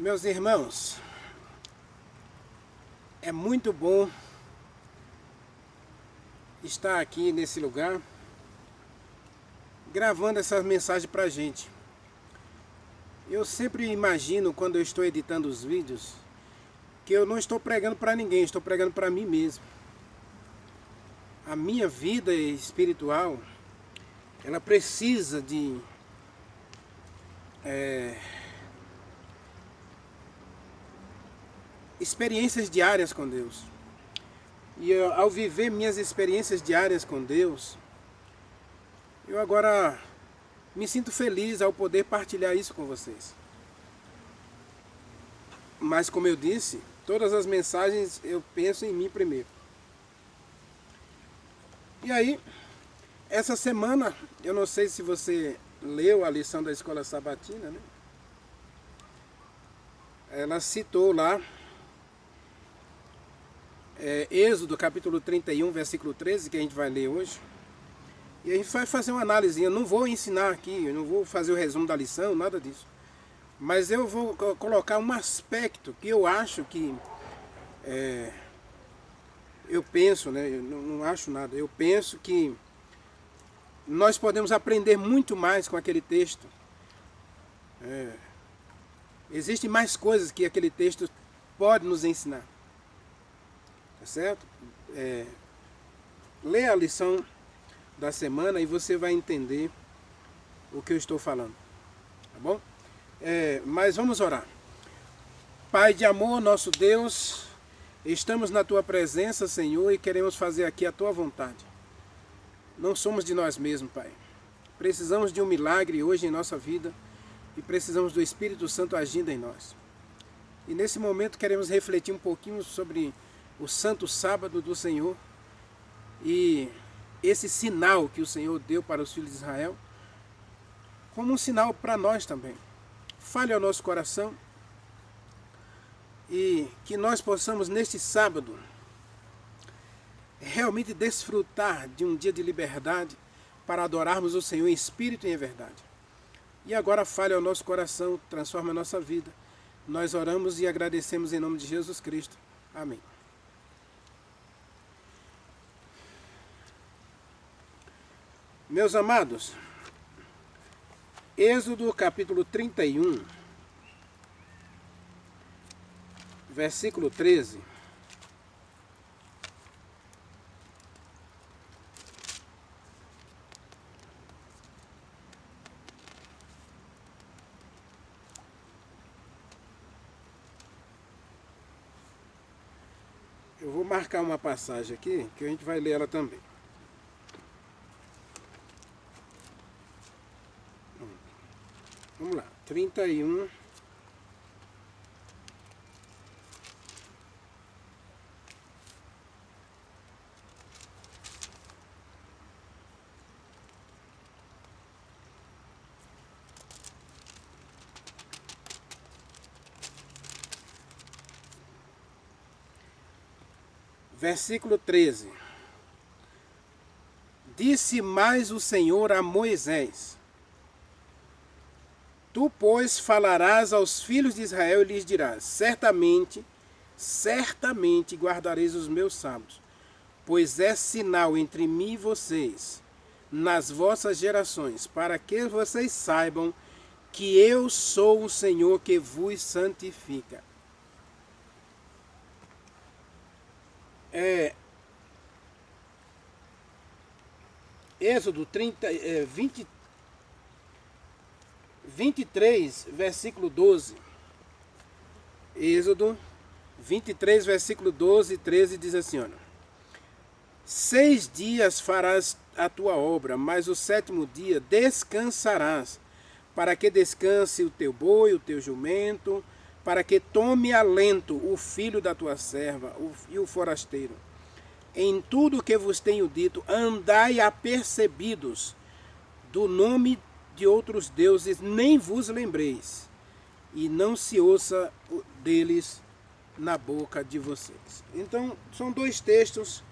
Meus irmãos, é muito bom estar aqui nesse lugar gravando essas mensagens pra gente. Eu sempre imagino, quando eu estou editando os vídeos, que eu não estou pregando para ninguém, estou pregando para mim mesmo. A minha vida espiritual, ela precisa de experiências diárias com Deus. E ao viver minhas experiências diárias com Deus, eu agora me sinto feliz ao poder partilhar isso com vocês. Mas como eu disse, todas as mensagens eu penso em mim primeiro. E aí, essa semana, eu não sei se você leu a lição da escola sabatina, né? Ela citou lá Êxodo capítulo 31, versículo 13, que a gente vai ler hoje. E a gente vai fazer uma análise. Eu não vou ensinar aqui, eu não vou fazer o resumo da lição, nada disso. Mas eu vou colocar um aspecto que eu acho que... eu penso, né? Eu não acho nada. Eu penso que nós podemos aprender muito mais com aquele texto. Existem mais coisas que aquele texto pode nos ensinar. Tá certo? Lê a lição da semana e você vai entender o que eu estou falando. Tá bom? Mas vamos orar. Pai de amor, nosso Deus, estamos na Tua presença, Senhor, e queremos fazer aqui a Tua vontade. Não somos de nós mesmos, Pai. Precisamos de um milagre hoje em nossa vida e precisamos do Espírito Santo agindo em nós. E nesse momento queremos refletir um pouquinho sobre o Santo Sábado do Senhor e esse sinal que o Senhor deu para os filhos de Israel, como um sinal para nós também. Fale ao nosso coração e que nós possamos neste sábado realmente desfrutar de um dia de liberdade para adorarmos o Senhor em espírito e em verdade. E agora fale ao nosso coração, transforme a nossa vida. Nós oramos e agradecemos em nome de Jesus Cristo. Amém. Meus amados, Êxodo capítulo 31, versículo 13. Eu vou marcar uma passagem aqui, que a gente vai ler ela também. Vamos lá, 31. Versículo 13. Disse mais o Senhor a Moisés: Tu, pois, falarás aos filhos de Israel e lhes dirás: certamente guardareis os meus sábados, pois é sinal entre mim e vocês, nas vossas gerações, para que vocês saibam que eu sou o Senhor que vos santifica. Êxodo 23, versículo 12. Êxodo 23, versículo 12 e 13 diz assim, olha: 6 dias farás a tua obra, mas o 7º dia descansarás, para que descanse o teu boi, o teu jumento, para que tome alento o filho da tua serva e o forasteiro. Em tudo o que vos tenho dito, andai apercebidos do nome de outros deuses, nem vos lembreis, e não se ouça deles na boca de vocês. Então, são dois textos,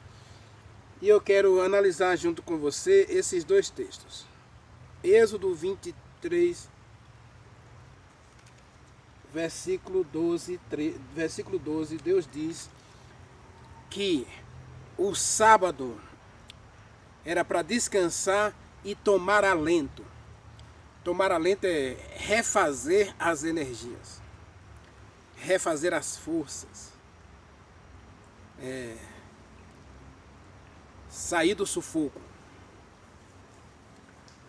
e eu quero analisar junto com você esses dois textos. Êxodo 23, versículo 12, versículo 12, Deus diz que o sábado era para descansar e tomar alento. Tomar alento é refazer as energias, refazer as forças, sair do sufoco,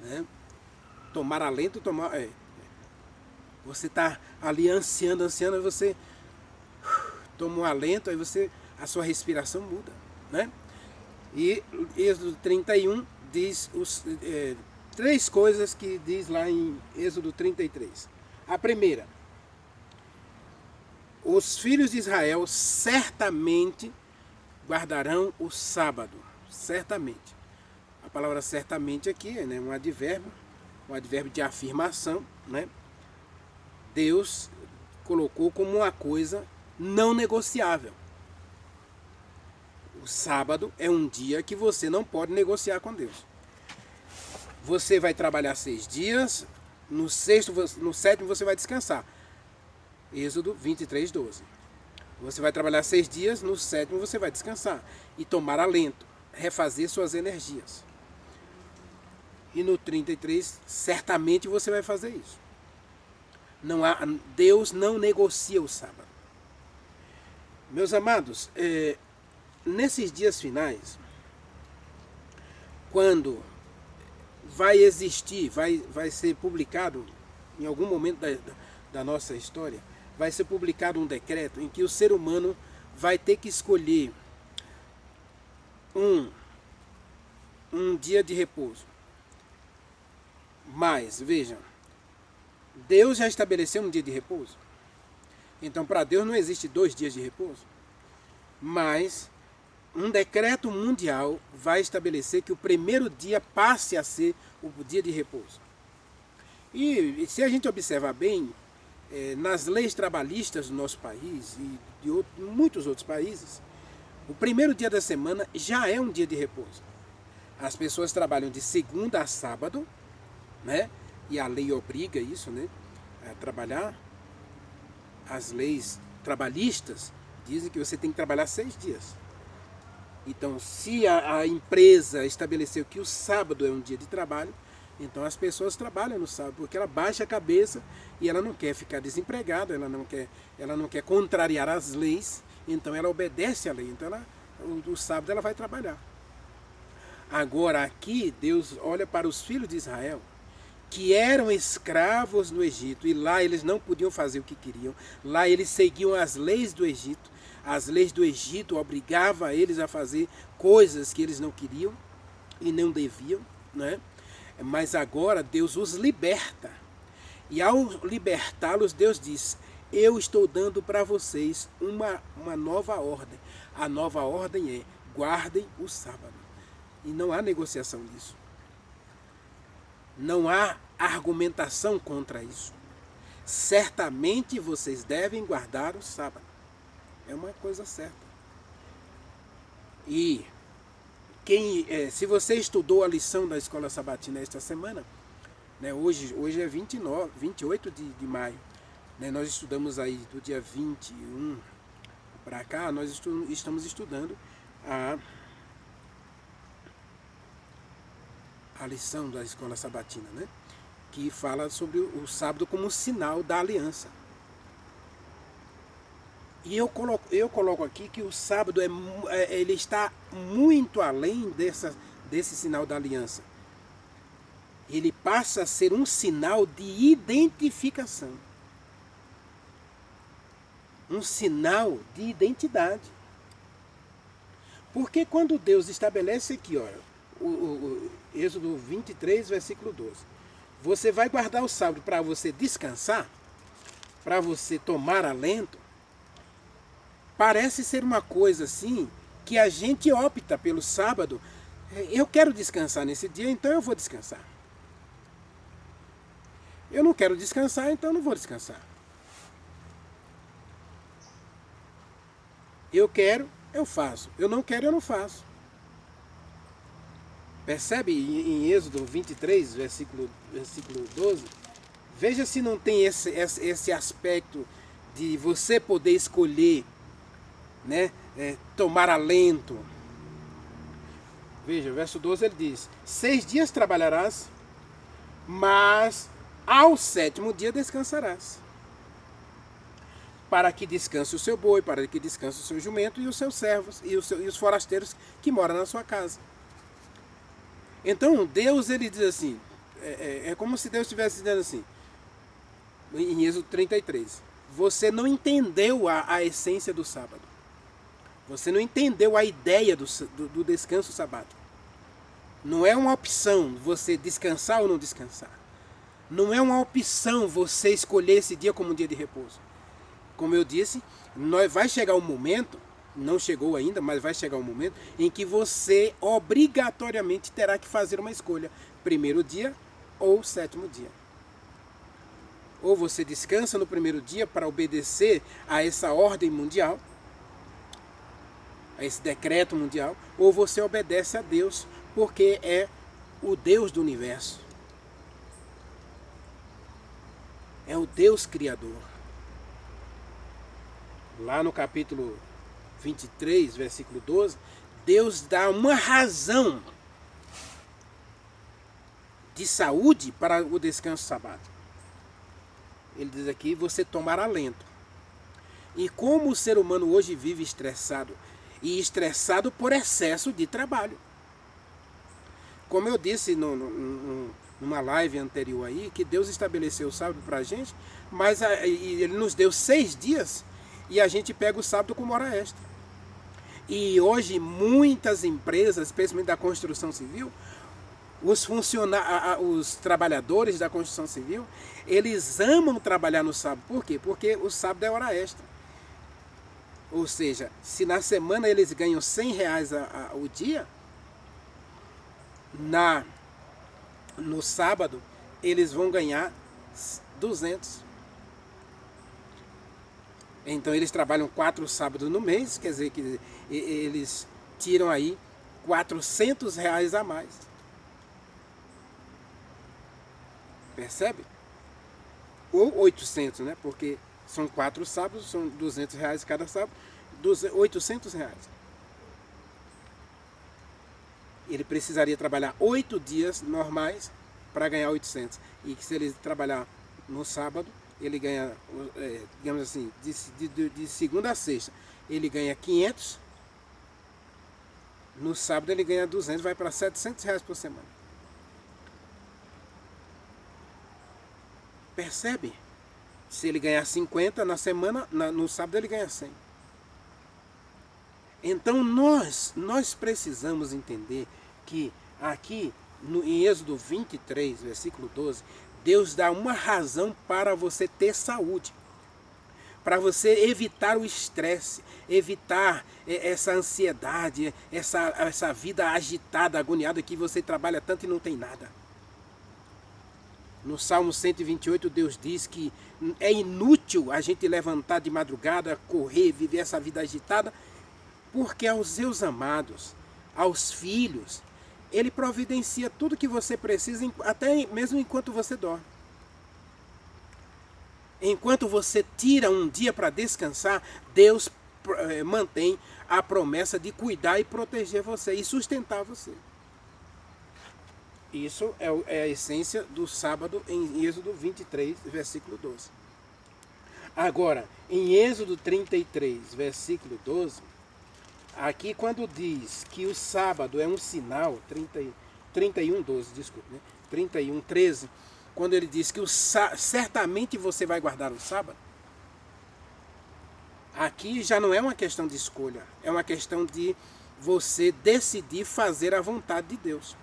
né? Tomar alento, você está ali ansiando, aí você toma um alento, aí a sua respiração muda, né? E Êxodo 31 diz três coisas que diz lá em Êxodo 33. A primeira: os filhos de Israel certamente guardarão o sábado. Certamente. A palavra certamente aqui é, né, um advérbio de afirmação, né? Deus colocou como uma coisa não negociável. O sábado é um dia que você não pode negociar com Deus. Você vai trabalhar 6 dias, no sétimo você vai descansar. Êxodo 23, 12. Você vai trabalhar 6 dias, no sétimo você vai descansar e tomar alento, refazer suas energias. E no 33, certamente você vai fazer isso. Deus não negocia o sábado. Meus amados, nesses dias finais, quando vai existir, vai ser publicado, em algum momento da nossa história, vai ser publicado um decreto em que o ser humano vai ter que escolher um dia de repouso. Mas, vejam, Deus já estabeleceu um dia de repouso. Então, para Deus não existe 2 dias de repouso. Mas um decreto mundial vai estabelecer que o primeiro dia passe a ser o dia de repouso. E se a gente observar bem, nas leis trabalhistas do nosso país e de muitos outros países, o primeiro dia da semana já é um dia de repouso. As pessoas trabalham de segunda a sábado, né? E a lei obriga isso, né? A trabalhar. As leis trabalhistas dizem que você tem que trabalhar 6 dias. Então, se a empresa estabeleceu que o sábado é um dia de trabalho, então as pessoas trabalham no sábado, porque ela baixa a cabeça e ela não quer ficar desempregada, ela não quer contrariar as leis, então ela obedece à lei. Então o sábado ela vai trabalhar. Agora aqui Deus olha para os filhos de Israel, que eram escravos no Egito, e lá eles não podiam fazer o que queriam, lá eles seguiam as leis do Egito. As leis do Egito obrigavam eles a fazer coisas que eles não queriam e não deviam, né? Mas agora Deus os liberta. E ao libertá-los, Deus diz: eu estou dando para vocês uma nova ordem. A nova ordem é: guardem o sábado. E não há negociação nisso. Não há argumentação contra isso. Certamente vocês devem guardar o sábado. É uma coisa certa. E se você estudou a lição da Escola Sabatina esta semana, né, hoje é 28 de maio, né, nós estudamos aí do dia 21 para cá, nós estamos estudando a lição da Escola Sabatina, né, que fala sobre o sábado como um sinal da aliança. E eu coloco aqui que o sábado ele está muito além desse sinal da aliança. Ele passa a ser um sinal de identificação. Um sinal de identidade. Porque quando Deus estabelece aqui, olha, o Êxodo 23, versículo 12. Você vai guardar o sábado para você descansar, para você tomar alento. Parece ser uma coisa assim, que a gente opta pelo sábado. Eu quero descansar nesse dia, então eu vou descansar. Eu não quero descansar, então eu não vou descansar. Eu quero, eu faço. Eu não quero, eu não faço. Percebe em Êxodo 23, versículo 12? Veja se não tem esse aspecto de você poder escolher, né? Tomar alento. Veja, o verso 12 ele diz: 6 dias trabalharás, mas ao 7º dia descansarás. Para que descanse o seu boi, para que descanse o seu jumento e os seus servos e os forasteiros que moram na sua casa. Então Deus ele diz assim, é como se Deus estivesse dizendo assim, em Êxodo 33, você não entendeu a essência do sábado. Você não entendeu a ideia do descanso sabático. Não é uma opção você descansar ou não descansar. Não é uma opção você escolher esse dia como um dia de repouso. Como eu disse, vai chegar um momento, não chegou ainda, mas vai chegar um momento em que você obrigatoriamente terá que fazer uma escolha. 1º dia ou 7º dia. Ou você descansa no 1º dia para obedecer a essa ordem mundial, a esse decreto mundial, ou você obedece a Deus, porque é o Deus do universo. É o Deus Criador. Lá no capítulo 23, versículo 12, Deus dá uma razão de saúde para o descanso sabático. Ele diz aqui, você tomar alento. E como o ser humano hoje vive estressado, e estressado por excesso de trabalho. Como eu disse numa live anterior aí, que Deus estabeleceu o sábado para a gente, mas Ele nos deu 6 dias, e a gente pega o sábado como hora extra. E hoje muitas empresas, especialmente da construção civil, os trabalhadores da construção civil, eles amam trabalhar no sábado. Por quê? Porque o sábado é hora extra. Ou seja, se na semana eles ganham R$100 o dia, no sábado eles vão ganhar 200. Então eles trabalham 4 sábados no mês, quer dizer que eles tiram aí R$400 a mais. Percebe? Ou 800, né? Porque são 4 sábados, são R$200 cada sábado, R$800. Ele precisaria trabalhar 8 dias normais para ganhar 800. E que se ele trabalhar no sábado, ele ganha, digamos assim, de segunda a sexta, ele ganha 500. No sábado ele ganha 200, vai para R$700 por semana. Percebe? Se ele ganhar 50 na semana, no sábado ele ganha 100. Então nós precisamos entender que aqui em Êxodo 23, versículo 12, Deus dá uma razão para você ter saúde, para você evitar o estresse, evitar essa ansiedade, essa vida agitada, agoniada, que você trabalha tanto e não tem nada. No Salmo 128, Deus diz que é inútil a gente levantar de madrugada, correr, viver essa vida agitada, porque aos seus amados, aos filhos, Ele providencia tudo que você precisa, até mesmo enquanto você dorme. Enquanto você tira um dia para descansar, Deus mantém a promessa de cuidar e proteger você e sustentar você. Isso é a essência do sábado em Êxodo 23, versículo 12. Agora, em Êxodo 33, versículo 12, aqui quando diz que o sábado é um sinal, 31, 12, desculpe, né? 31, 13, quando ele diz que certamente você vai guardar o sábado, aqui já não é uma questão de escolha, é uma questão de você decidir fazer a vontade de Deus.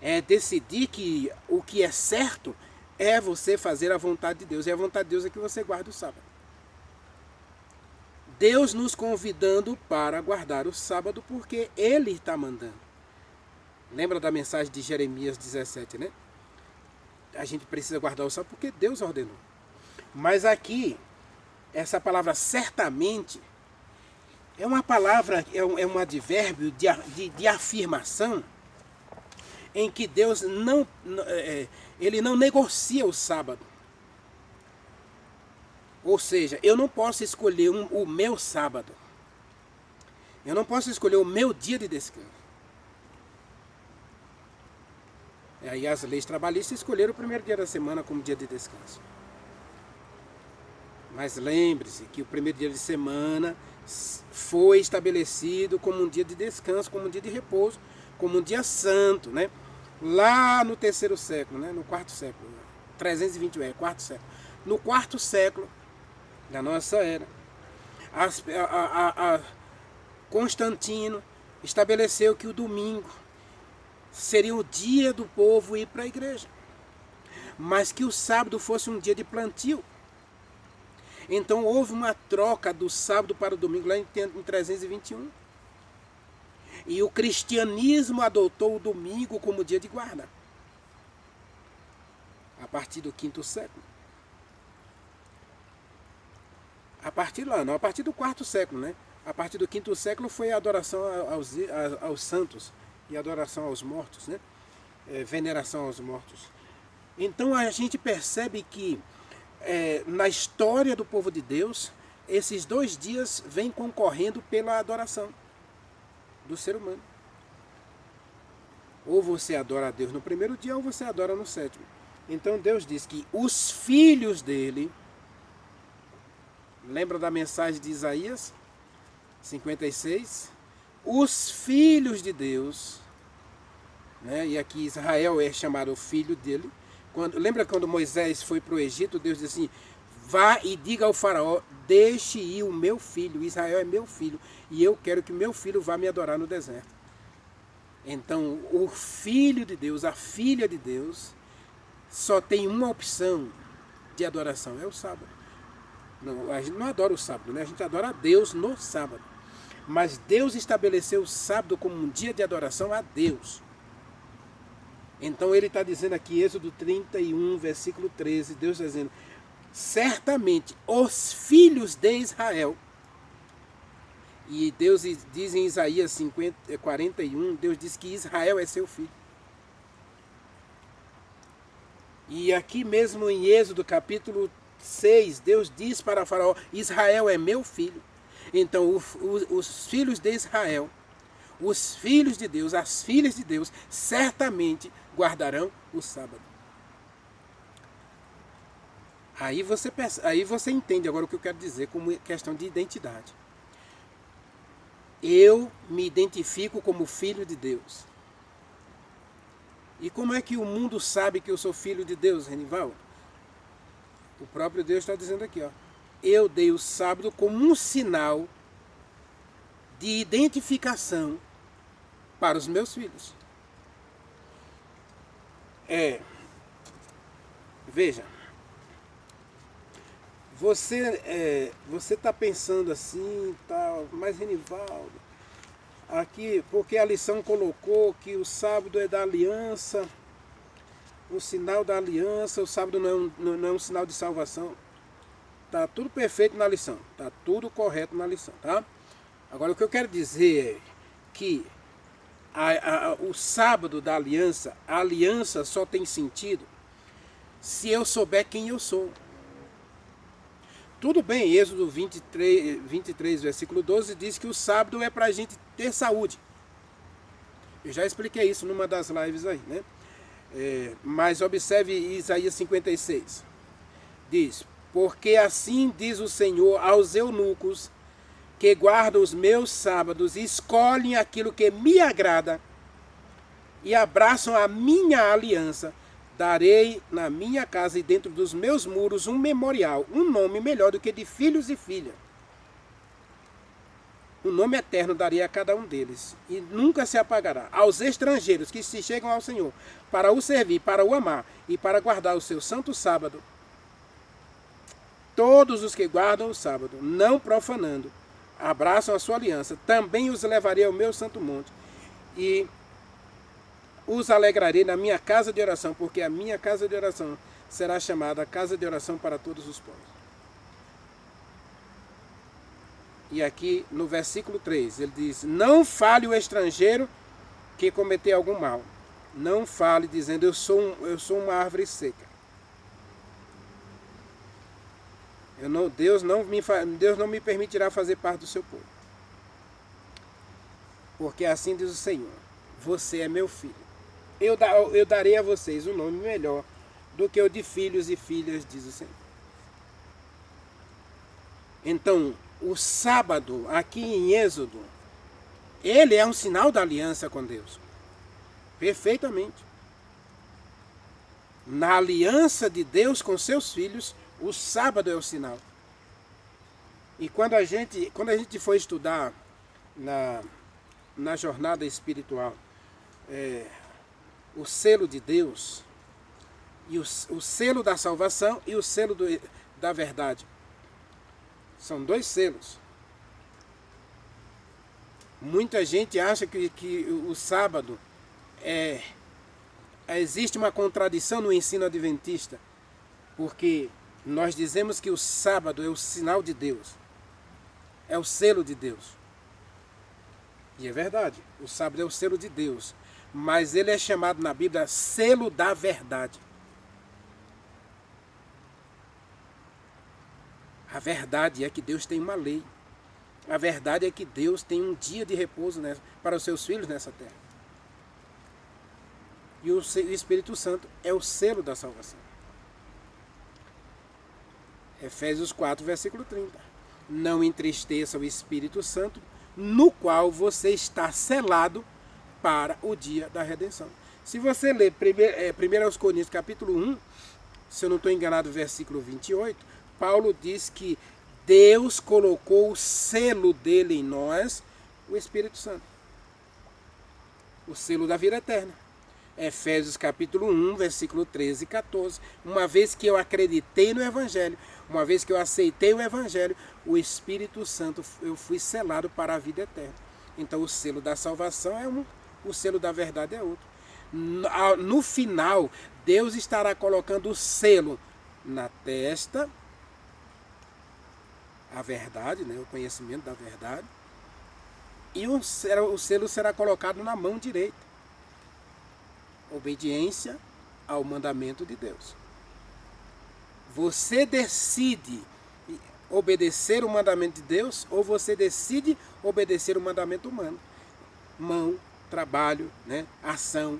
É decidir que o que é certo é você fazer a vontade de Deus. E a vontade de Deus é que você guarde o sábado. Deus nos convidando para guardar o sábado porque Ele está mandando. Lembra da mensagem de Jeremias 17, né? A gente precisa guardar o sábado porque Deus ordenou. Mas aqui, essa palavra certamente é uma palavra, é um advérbio de afirmação, em que Deus ele não negocia o sábado. Ou seja, eu não posso escolher o meu sábado. Eu não posso escolher o meu dia de descanso. E aí as leis trabalhistas escolheram o primeiro dia da semana como dia de descanso. Mas lembre-se que o primeiro dia de semana foi estabelecido como um dia de descanso, como um dia de repouso, como um dia santo, né? Lá no terceiro século, né? No quarto século, 320 quarto século. No quarto século da nossa era, Constantino estabeleceu que o domingo seria o dia do povo ir para a igreja, mas que o sábado fosse um dia de plantio. Então houve uma troca do sábado para o domingo lá em 321. E o cristianismo adotou o domingo como dia de guarda, a partir do quinto século. A partir do quarto século, né? A partir do quinto século foi a adoração aos santos e a adoração aos mortos, né? Veneração aos mortos. Então a gente percebe que na história do povo de Deus, esses 2 dias vêm concorrendo pela adoração do ser humano. Ou você adora a Deus no primeiro dia, ou você adora no sétimo. Então Deus diz que os filhos dele, lembra da mensagem de Isaías 56? Os filhos de Deus, né? E aqui Israel é chamado filho dele. Lembra quando Moisés foi para o Egito, Deus disse assim, vá e diga ao faraó, deixe ir o meu filho, Israel é meu filho, e eu quero que meu filho vá me adorar no deserto. Então, o filho de Deus, a filha de Deus, só tem uma opção de adoração, é o sábado. Não, a gente não adora o sábado, né? A gente adora a Deus no sábado. Mas Deus estabeleceu o sábado como um dia de adoração a Deus. Então ele está dizendo aqui, Êxodo 31, versículo 13, Deus está dizendo, certamente os filhos de Israel, e Deus diz em Isaías 41, Deus diz que Israel é seu filho. E aqui mesmo em Êxodo capítulo 6, Deus diz para Faraó, Israel é meu filho. Então os filhos de Israel, os filhos de Deus, as filhas de Deus, certamente guardarão o sábado. Aí você entende agora o que eu quero dizer como questão de identidade. Eu me identifico como filho de Deus. E como é que o mundo sabe que eu sou filho de Deus, Renival? O próprio Deus está dizendo aqui, ó. Eu dei o sábado como um sinal de identificação para os meus filhos. Veja, você está pensando assim, tal, mas Renivaldo, aqui, porque a lição colocou que o sábado é da aliança, o sinal da aliança, o sábado não é um sinal de salvação. Está tudo perfeito na lição, está tudo correto na lição, tá? Agora o que eu quero dizer é que o sábado da aliança, a aliança só tem sentido se eu souber quem eu sou. Tudo bem, Êxodo 23, versículo 12, diz que o sábado é para a gente ter saúde. Eu já expliquei isso numa das lives aí, né? Mas observe Isaías 56. Diz, porque assim diz o Senhor aos eunucos que guardam os meus sábados, escolhem aquilo que me agrada e abraçam a minha aliança, darei na minha casa e dentro dos meus muros um memorial, um nome melhor do que de filhos e filhas. Um nome eterno darei a cada um deles, e nunca se apagará. Aos estrangeiros que se chegam ao Senhor, para o servir, para o amar e para guardar o seu santo sábado, todos os que guardam o sábado, não profanando, abraçam a sua aliança, também os levarei ao meu santo monte, e os alegrarei na minha casa de oração, porque a minha casa de oração será chamada casa de oração para todos os povos. E aqui no versículo 3, ele diz, não fale o estrangeiro que cometeu algum mal, Não fale dizendo, eu sou uma árvore seca. Deus não me permitirá fazer parte do seu povo. Porque assim diz o Senhor, você é meu filho. Eu darei a vocês um nome melhor do que o de filhos e filhas, diz o Senhor. Então, o sábado, aqui em Êxodo, ele é um sinal da aliança com Deus. Perfeitamente. Na aliança de Deus com seus filhos, o sábado é o sinal. E quando a gente for estudar na jornada espiritual, o selo de Deus, e o selo da salvação e o selo da verdade. São dois selos. Muita gente acha que o sábado existe uma contradição no ensino adventista, porque nós dizemos que o sábado é o sinal de Deus, é o selo de Deus. E é verdade, o sábado é o selo de Deus, mas ele é chamado na Bíblia selo da verdade. A verdade é que Deus tem uma lei. A verdade é que Deus tem um dia de repouso para os seus filhos nessa terra. E o Espírito Santo é o selo da salvação. Efésios 4, versículo 30. Não entristeça o Espírito Santo, no qual você está selado para o dia da redenção. Se você ler 1 Coríntios capítulo 1, se eu não estou enganado, versículo 28, Paulo diz que Deus colocou o selo dele em nós, o Espírito Santo. O selo da vida eterna. Efésios capítulo 1, versículo 13 e 14. Uma vez que eu acreditei no Evangelho, uma vez que eu aceitei o Evangelho, o Espírito Santo, eu fui selado para a vida eterna. Então o selo da salvação é um, o selo da verdade é outro. No final, Deus estará colocando o selo na testa, a verdade, o conhecimento da verdade, e o selo será colocado na mão direita. Obediência ao mandamento de Deus. Você decide obedecer o mandamento de Deus ou você decide obedecer o mandamento humano. Mão, trabalho, ação,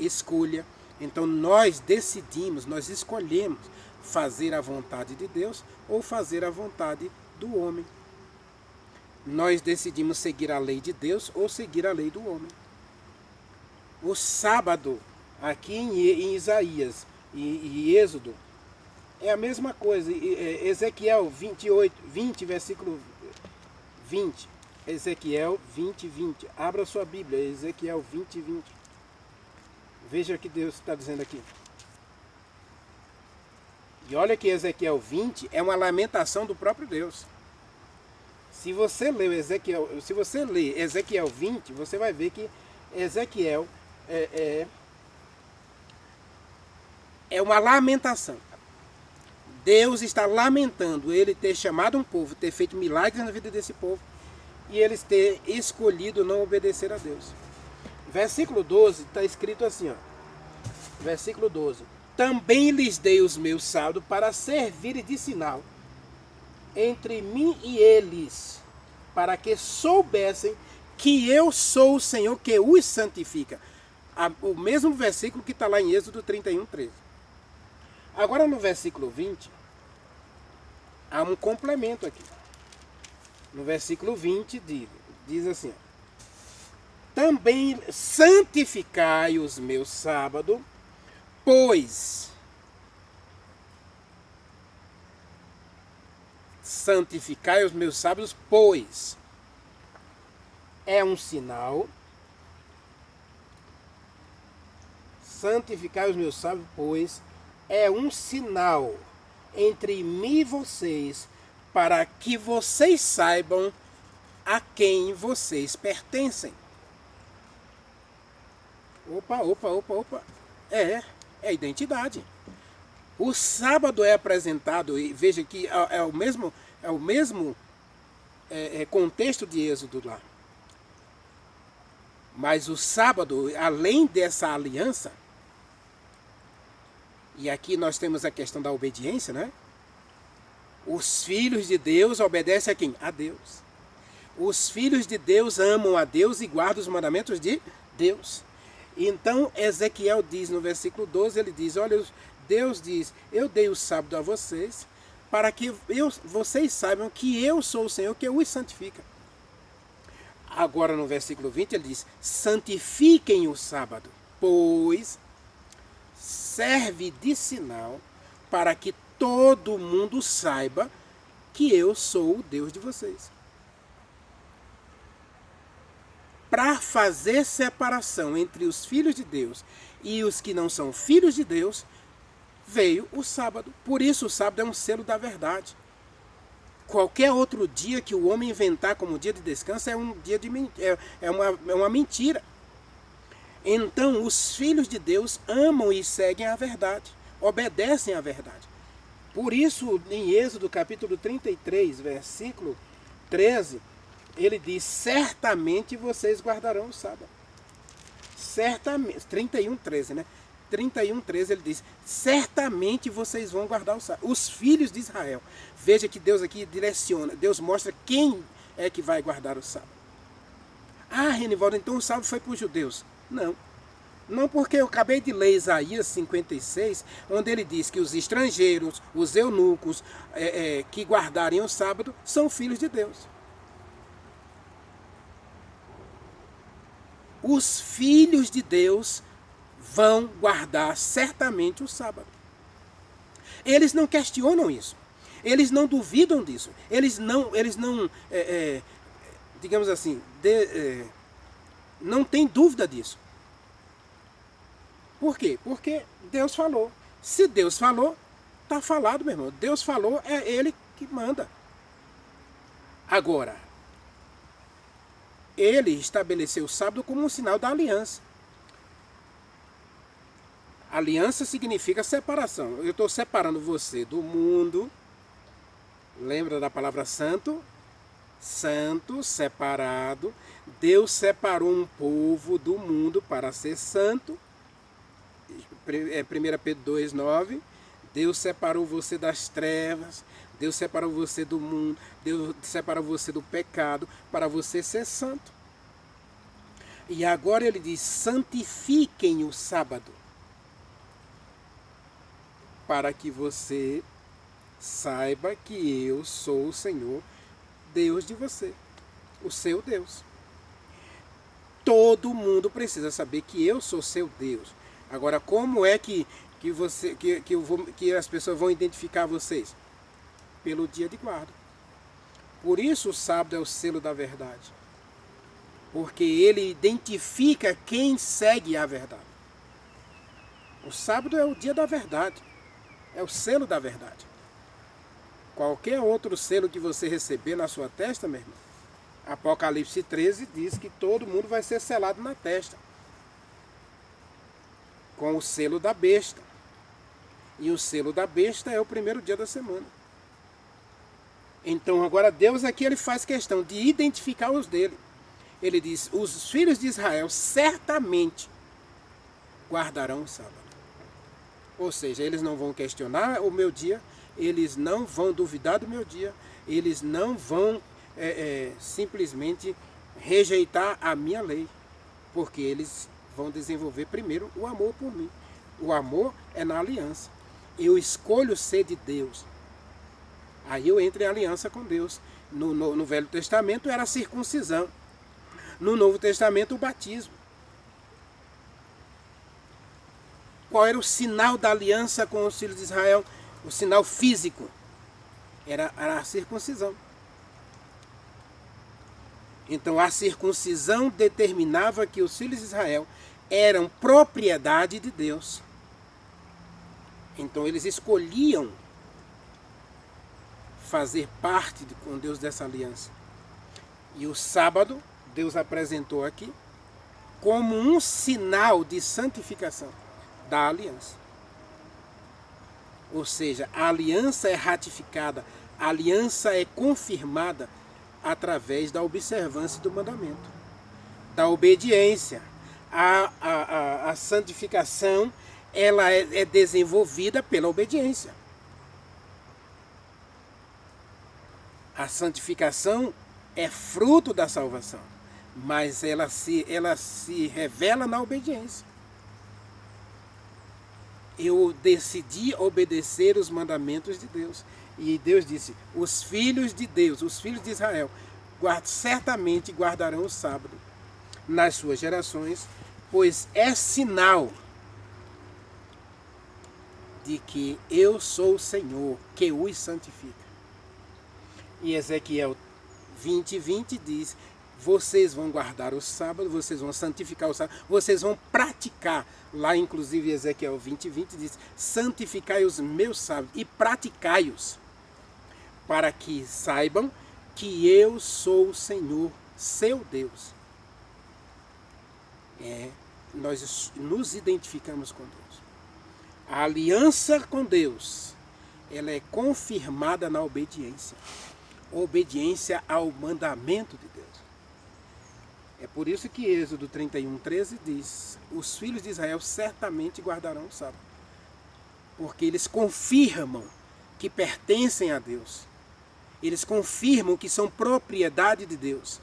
escolha. Então nós decidimos, nós escolhemos fazer a vontade de Deus ou fazer a vontade do homem. Nós decidimos seguir a lei de Deus ou seguir a lei do homem. O sábado, aqui em Isaías e Êxodo, é a mesma coisa. Ezequiel 20, versículo 20. Ezequiel 20, 20. Abra sua Bíblia, Ezequiel 20, 20. Veja o que Deus está dizendo aqui. E olha que Ezequiel 20 é uma lamentação do próprio Deus. Se você ler Ezequiel 20, você vai ver que Ezequiel é uma lamentação. Deus está lamentando ele ter chamado um povo, ter feito milagres na vida desse povo, e eles ter escolhido não obedecer a Deus. Versículo 12 está escrito assim, ó. Versículo 12. Também lhes dei os meus sábados para servirem de sinal entre mim e eles, para que soubessem que eu sou o Senhor que os santifica. O mesmo versículo que está lá em Êxodo 31, 13. Agora no versículo 20, há um complemento aqui. No versículo 20 diz assim: também santificai os meus sábados, pois santificai os meus sábados, pois é um sinal. Santificai os meus sábados, pois é um sinal entre mim e vocês, para que vocês saibam a quem vocês pertencem. Opa. É identidade. O sábado é apresentado, e veja que é o mesmo contexto de Êxodo lá. Mas o sábado, além dessa aliança, e aqui nós temos a questão da obediência, né? Os filhos de Deus obedecem a quem? A Deus. Os filhos de Deus amam a Deus e guardam os mandamentos de Deus. Então Ezequiel diz no versículo 12, ele diz, olha, Deus diz, eu dei o sábado a vocês, para que vocês saibam que eu sou o Senhor, que eu os santifico. Agora no versículo 20 ele diz, santifiquem o sábado, pois serve de sinal para que todo mundo saiba que eu sou o Deus de vocês. Para fazer separação entre os filhos de Deus e os que não são filhos de Deus, veio o sábado. Por isso o sábado é um selo da verdade. Qualquer outro dia que o homem inventar como dia de descanso é um dia de uma mentira. Então os filhos de Deus amam e seguem a verdade, obedecem à verdade. Por isso, em Êxodo capítulo 33, versículo 13, ele diz, certamente vocês guardarão o sábado. Certamente, 31, 13, né? 31, 13 ele diz, certamente vocês vão guardar o sábado. Os filhos de Israel. Veja que Deus aqui direciona, Deus mostra quem é que vai guardar o sábado. Ah, Renivaldo, então o sábado foi para os judeus. Não. Não, porque eu acabei de ler Isaías 56, onde ele diz que os estrangeiros, os eunucos, que guardarem o sábado, são filhos de Deus. Os filhos de Deus vão guardar certamente o sábado. Eles não questionam isso. Eles não duvidam disso. Eles não digamos assim, não tem dúvida disso. Por quê? Porque Deus falou. Se Deus falou, está falado, meu irmão. Deus falou, é Ele que manda. Agora, Ele estabeleceu o sábado como um sinal da aliança. Aliança significa separação. Eu estou separando você do mundo. Lembra da palavra santo? Santo, separado. Deus separou um povo do mundo para ser santo. 1 Pedro 2, 9. Deus separou você das trevas. Deus separou você do mundo. Deus separou você do pecado para você ser santo. E agora ele diz, santifiquem o sábado, para que você saiba que eu sou o Senhor, Deus de você, o seu Deus. Todo mundo precisa saber que eu sou seu Deus. Agora, como é que as pessoas vão identificar vocês? Pelo dia de guarda. Por isso o sábado é o selo da verdade. Porque ele identifica quem segue a verdade. O sábado é o dia da verdade. É o selo da verdade. Qualquer outro selo que você receber na sua testa, meu irmão, Apocalipse 13 diz que todo mundo vai ser selado na testa. Com o selo da besta. E o selo da besta é o primeiro dia da semana. Então agora Deus aqui ele faz questão de identificar os dele. Ele diz, os filhos de Israel certamente guardarão o sábado. Ou seja, eles não vão questionar o meu dia, eles não vão duvidar do meu dia, eles não vão simplesmente rejeitar a minha lei, porque eles vão desenvolver primeiro o amor por mim. O amor é na aliança. Eu escolho ser de Deus. Aí eu entro em aliança com Deus. No Velho Testamento era a circuncisão. No Novo Testamento o batismo. Qual era o sinal da aliança com os filhos de Israel? O sinal físico. Era a circuncisão. Então a circuncisão determinava que os filhos de Israel eram propriedade de Deus. Então eles escolhiam fazer parte com Deus dessa aliança. E o sábado, Deus apresentou aqui como um sinal de santificação da aliança. Ou seja, a aliança é ratificada, a aliança é confirmada através da observância do mandamento. da obediência. A santificação, ela é desenvolvida pela obediência. A santificação é fruto da salvação, mas ela se revela na obediência. Eu decidi obedecer os mandamentos de Deus. E Deus disse, os filhos de Deus, os filhos de Israel, certamente guardarão o sábado nas suas gerações, pois é sinal de que eu sou o Senhor, que os santifica. E Ezequiel 20:20 diz, vocês vão guardar o sábado, vocês vão santificar o sábado, vocês vão praticar. Lá inclusive Ezequiel 20:20 diz, santificai os meus sábados e praticai-os, para que saibam que eu sou o Senhor, seu Deus. Nós nos identificamos com Deus. A aliança com Deus, ela é confirmada na obediência. Obediência ao mandamento de Deus. É por isso que Êxodo 31:13 diz, os filhos de Israel certamente guardarão o sábado, porque eles confirmam que pertencem a Deus. Eles confirmam que são propriedade de Deus,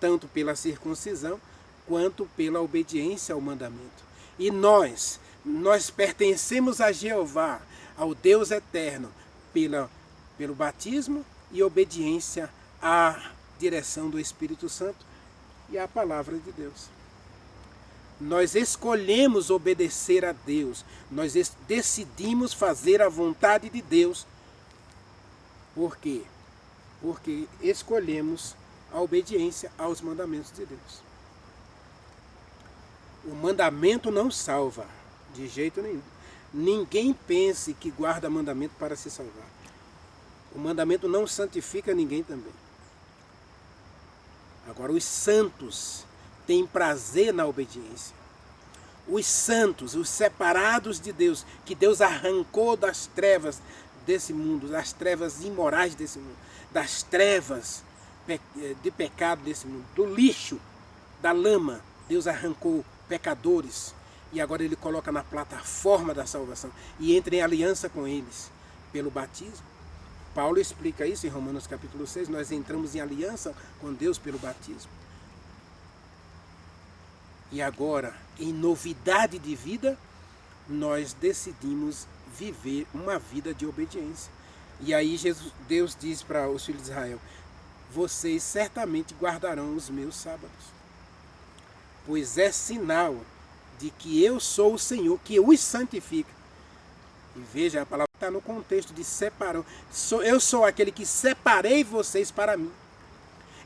tanto pela circuncisão quanto pela obediência ao mandamento. E nós pertencemos a Jeová, ao Deus eterno, pelo batismo e obediência à direção do Espírito Santo e à palavra de Deus. Nós escolhemos obedecer a Deus, nós decidimos fazer a vontade de Deus. Por quê? Porque escolhemos a obediência aos mandamentos de Deus. O mandamento não salva, de jeito nenhum. Ninguém pense que guarda mandamento para se salvar. O mandamento não santifica ninguém também. Agora, os santos têm prazer na obediência. Os santos, os separados de Deus, que Deus arrancou das trevas desse mundo, das trevas imorais desse mundo, das trevas de pecado desse mundo, do lixo, da lama, Deus arrancou pecadores e agora Ele coloca na plataforma da salvação e entra em aliança com eles pelo batismo. Paulo explica isso em Romanos capítulo 6, nós entramos em aliança com Deus pelo batismo. E agora, em novidade de vida, nós decidimos viver uma vida de obediência. E aí Deus diz para os filhos de Israel, vocês certamente guardarão os meus sábados, pois é sinal de que eu sou o Senhor, que os santifica. E veja, a palavra está no contexto de separar. Eu sou aquele que separei vocês para mim.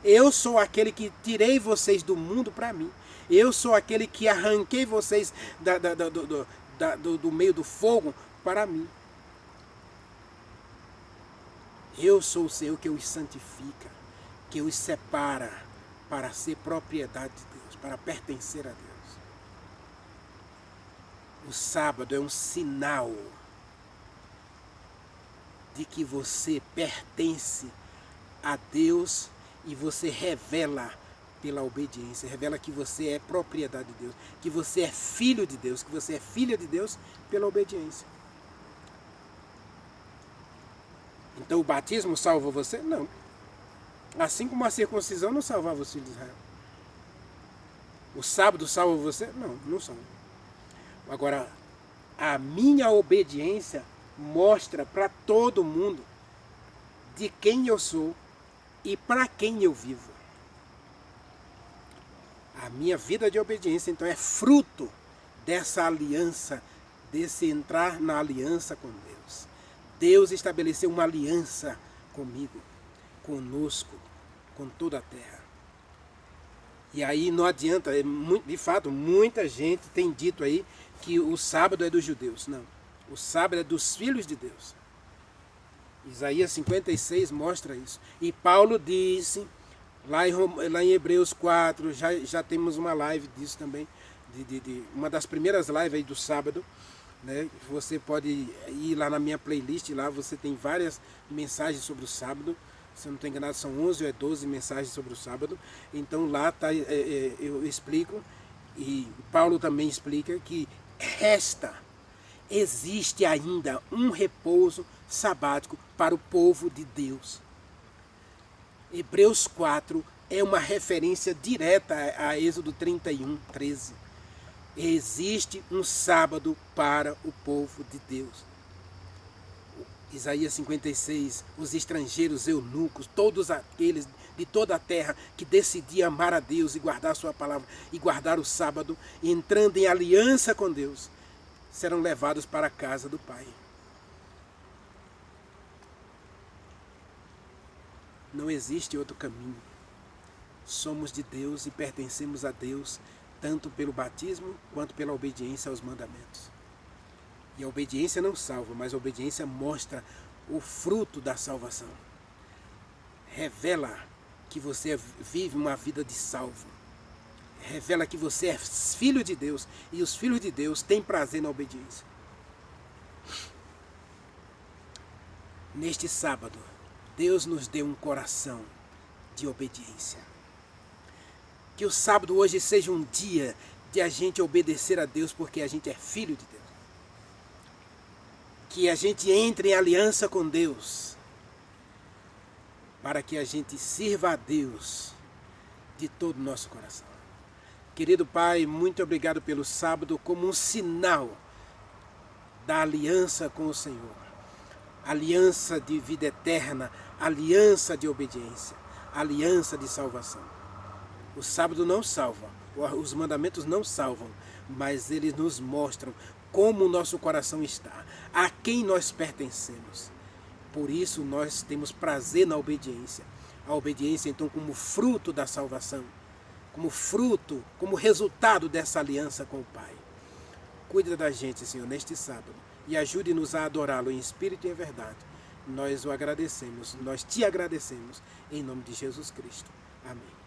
Eu sou aquele que tirei vocês do mundo para mim. Eu sou aquele que arranquei vocês do meio do fogo para mim. Eu sou o Senhor que os santifica, que os separa para ser propriedade de Deus, para pertencer a Deus. O sábado é um sinal de que você pertence a Deus e você revela pela obediência, revela que você é propriedade de Deus, que você é filho de Deus, que você é filha de Deus pela obediência. Então o batismo salva você? Não. Assim como a circuncisão não salvava os filhos de Israel. O sábado salva você? Não, não salva. Agora, a minha obediência mostra para todo mundo de quem eu sou e para quem eu vivo. A minha vida de obediência, então, é fruto dessa aliança, desse entrar na aliança com Deus. Deus estabeleceu uma aliança comigo, conosco, com toda a terra. E aí não adianta, de fato, muita gente tem dito aí que o sábado é dos judeus. Não, o sábado é dos filhos de Deus. Isaías 56 mostra isso. E Paulo disse, lá em Hebreus 4, já temos uma live disso também, uma das primeiras lives aí do sábado, né? Você pode ir lá na minha playlist, lá você tem várias mensagens sobre o sábado, Se eu não estou enganado, são 11 ou 12 mensagens sobre o sábado. Então lá tá, eu explico, e Paulo também explica, que existe ainda um repouso sabático para o povo de Deus. Hebreus 4 é uma referência direta a Êxodo 31, 13. Existe um sábado para o povo de Deus. Isaías 56, os estrangeiros eunucos, todos aqueles de toda a terra que decidiam amar a Deus e guardar a sua palavra, e guardar o sábado, e entrando em aliança com Deus, serão levados para a casa do Pai. Não existe outro caminho. Somos de Deus e pertencemos a Deus, tanto pelo batismo quanto pela obediência aos mandamentos. E a obediência não salva, mas a obediência mostra o fruto da salvação. Revela que você vive uma vida de salvo. Revela que você é filho de Deus, e os filhos de Deus têm prazer na obediência. Neste sábado, Deus nos deu um coração de obediência. Que o sábado hoje seja um dia de a gente obedecer a Deus, porque a gente é filho de Deus. Que a gente entre em aliança com Deus, para que a gente sirva a Deus de todo o nosso coração. Querido Pai, muito obrigado pelo sábado como um sinal da aliança com o Senhor. Aliança de vida eterna, aliança de obediência, aliança de salvação. O sábado não salva, os mandamentos não salvam, mas eles nos mostram como o nosso coração está, a quem nós pertencemos. Por isso nós temos prazer na obediência. A obediência, então, como fruto da salvação, como fruto, como resultado dessa aliança com o Pai. Cuida da gente, Senhor, neste sábado, e ajude-nos a adorá-lo em espírito e em verdade. Nós o agradecemos, nós te agradecemos, em nome de Jesus Cristo. Amém.